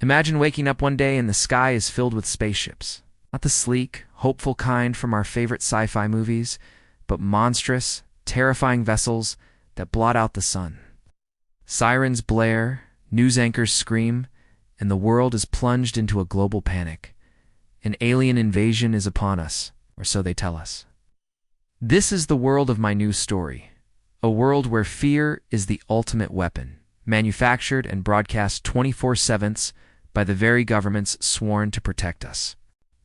Imagine waking up one day and the sky is filled with spaceships. Not the sleek, hopeful kind from our favorite sci-fi movies, but monstrous, terrifying vessels that blot out the sun. Sirens blare, news anchors scream, and the world is plunged into a global panic. An alien invasion is upon us, or so they tell us. This is the world of my new story, a world where fear is the ultimate weapon, manufactured and broadcast 24/7 by the very governments sworn to protect us.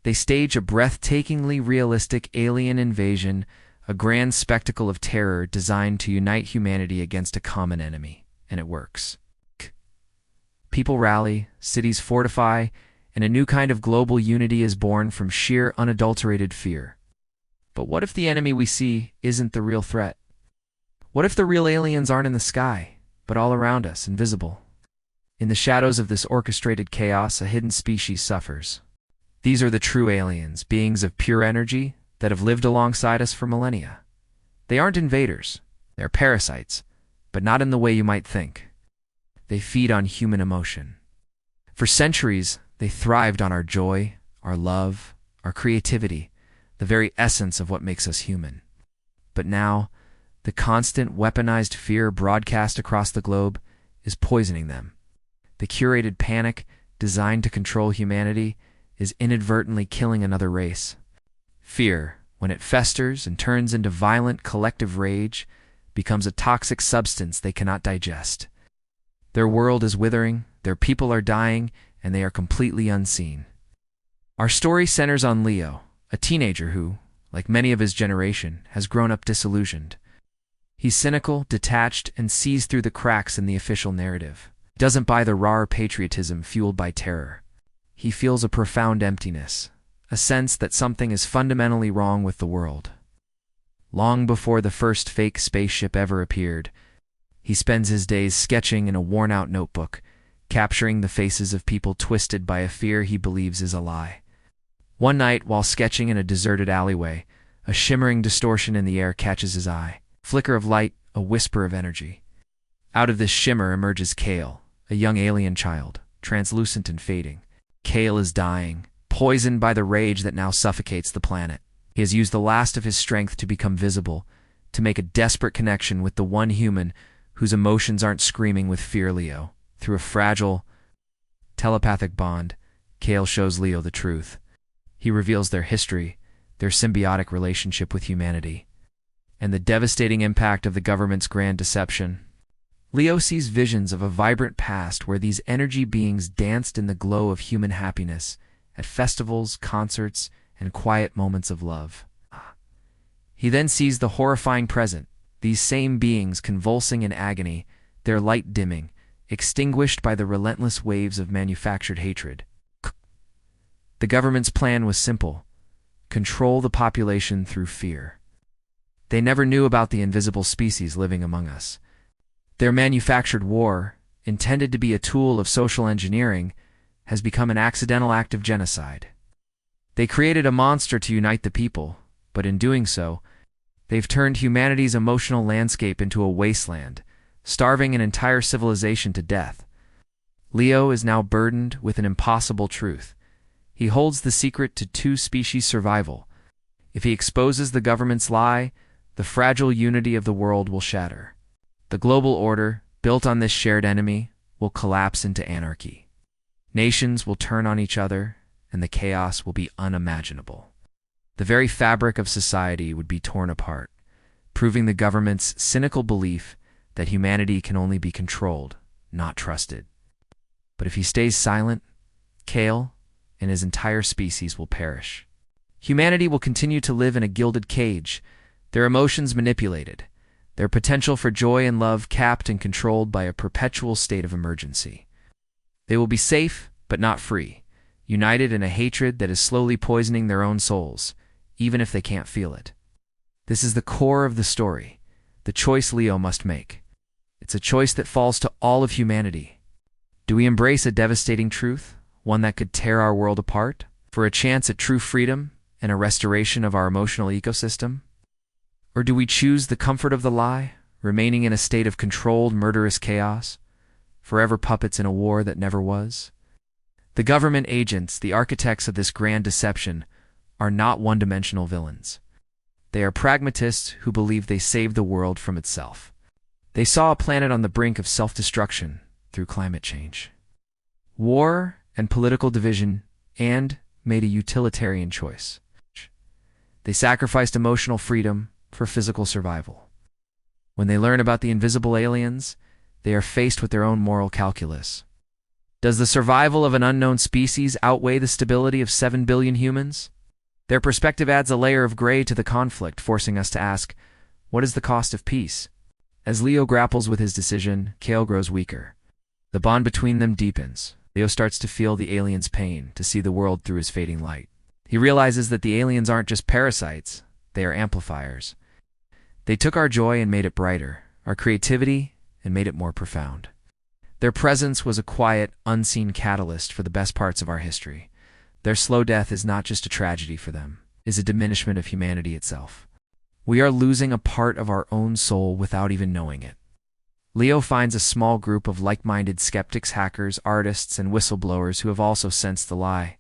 They stage a breathtakingly realistic alien invasion, a grand spectacle of terror designed to unite humanity against a common enemy, and it works. People rally, cities fortify, and a new kind of global unity is born from sheer unadulterated fear. But what if the enemy we see isn't the real threat? What if the real aliens aren't in the sky, but all around us, invisible? In the shadows of this orchestrated chaos, a hidden species suffers. These are the true aliens, beings of pure energy that have lived alongside us for millennia. They aren't invaders, they're parasites, but not in the way you might think. They feed on human emotion. For centuries, they thrived on our joy, our love, our creativity, the very essence of what makes us human. But now, the constant weaponized fear broadcast across the globe is poisoning them. The curated panic, designed to control humanity, is inadvertently killing another race. Fear, when it festers and turns into violent collective rage, becomes a toxic substance they cannot digest. Their world is withering, their people are dying, and they are completely unseen. Our story centers on Leo, a teenager who, like many of his generation, has grown up disillusioned. He's cynical, detached, and sees through the cracks in the official narrative. He doesn't buy the raw patriotism fueled by terror. He feels a profound emptiness, a sense that something is fundamentally wrong with the world. Long before the first fake spaceship ever appeared, he spends his days sketching in a worn-out notebook, capturing the faces of people twisted by a fear he believes is a lie. One night, while sketching in a deserted alleyway, a shimmering distortion in the air catches his eye. Flicker of light, a whisper of energy. Out of this shimmer emerges Kale, a young alien child, translucent and fading. Kale is dying, poisoned by the rage that now suffocates the planet. He has used the last of his strength to become visible, to make a desperate connection with the one human whose emotions aren't screaming with fear. Leo. Through a fragile, telepathic bond, Kale shows Leo the truth. He reveals their history, their symbiotic relationship with humanity, and the devastating impact of the government's grand deception. Leo sees visions of a vibrant past where these energy beings danced in the glow of human happiness at festivals, concerts, and quiet moments of love. He then sees the horrifying present, these same beings convulsing in agony, their light dimming, extinguished by the relentless waves of manufactured hatred. The government's plan was simple: control the population through fear. They never knew about the invisible species living among us. Their manufactured war, intended to be a tool of social engineering, has become an accidental act of genocide. They created a monster to unite the people, but in doing so, they've turned humanity's emotional landscape into a wasteland, starving an entire civilization to death. Leo is now burdened with an impossible truth. He holds the secret to two-species survival. If he exposes the government's lie, the fragile unity of the world will shatter. The global order, built on this shared enemy, will collapse into anarchy. Nations will turn on each other, and the chaos will be unimaginable. The very fabric of society would be torn apart, proving the government's cynical belief that humanity can only be controlled, not trusted. But if he stays silent, Kale and his entire species will perish. Humanity will continue to live in a gilded cage, their emotions manipulated, their potential for joy and love capped and controlled by a perpetual state of emergency. They will be safe, but not free, united in a hatred that is slowly poisoning their own souls, even if they can't feel it. This is the core of the story, the choice Leo must make. It's a choice that falls to all of humanity. Do we embrace a devastating truth, one that could tear our world apart, for a chance at true freedom and a restoration of our emotional ecosystem? Or do we choose the comfort of the lie, remaining in a state of controlled, murderous chaos, forever puppets in a war that never was? The government agents, the architects of this grand deception, are not one-dimensional villains. They are pragmatists who believe they saved the world from itself. They saw a planet on the brink of self-destruction through climate change, war, and political division, and made a utilitarian choice. They sacrificed emotional freedom for physical survival. When they learn about the invisible aliens, they are faced with their own moral calculus. Does the survival of an unknown species outweigh the stability of 7 billion humans? Their perspective adds a layer of gray to the conflict, forcing us to ask, what is the cost of peace? As Leo grapples with his decision, Kale grows weaker. The bond between them deepens. Leo starts to feel the aliens' pain, to see the world through his fading light. He realizes that the aliens aren't just parasites, they are amplifiers. They took our joy and made it brighter, our creativity and made it more profound. Their presence was a quiet, unseen catalyst for the best parts of our history. Their slow death is not just a tragedy for them, it is a diminishment of humanity itself. We are losing a part of our own soul without even knowing it. Leo finds a small group of like-minded skeptics, hackers, artists, and whistleblowers who have also sensed the lie.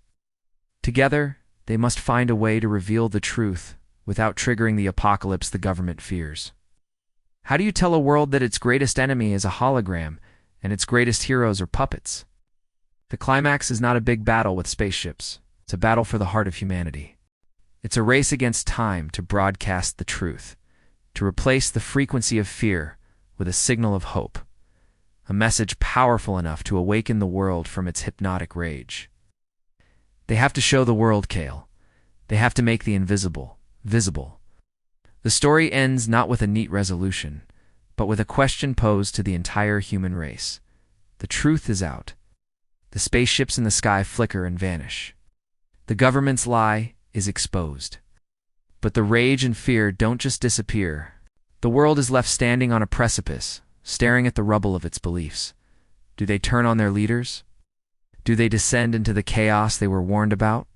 Together, they must find a way to reveal the truth without triggering the apocalypse the government fears. How do you tell a world that its greatest enemy is a hologram and its greatest heroes are puppets? The climax is not a big battle with spaceships. It's a battle for the heart of humanity. It's a race against time to broadcast the truth, to replace the frequency of fear with a signal of hope, a message powerful enough to awaken the world from its hypnotic rage. They have to show the world, Kale. They have to make the invisible visible. The story ends not with a neat resolution, but with a question posed to the entire human race. The truth is out. The spaceships in the sky flicker and vanish. The government's lie is exposed. But the rage and fear don't just disappear. The world is left standing on a precipice, staring at the rubble of its beliefs. Do they turn on their leaders? Do they descend into the chaos they were warned about?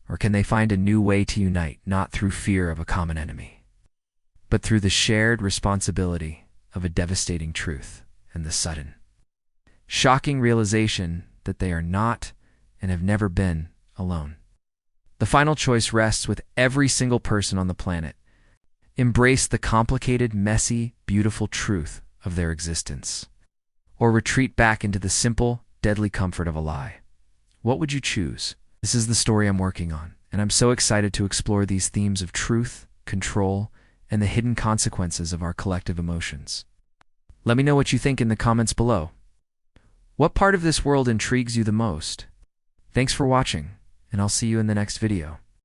Or can they find a new way to unite, not through fear of a common enemy, but through the shared responsibility of a devastating truth and the sudden, shocking realization that they are not and have never been alone? The final choice rests with every single person on the planet. Embrace the complicated, messy, beautiful truth of their existence, or retreat back into the simple, deadly comfort of a lie. What would you choose? This is the story I'm working on, and I'm so excited to explore these themes of truth, control, and the hidden consequences of our collective emotions. Let me know what you think in the comments below. What part of this world intrigues you the most? Thanks for watching, and I'll see you in the next video.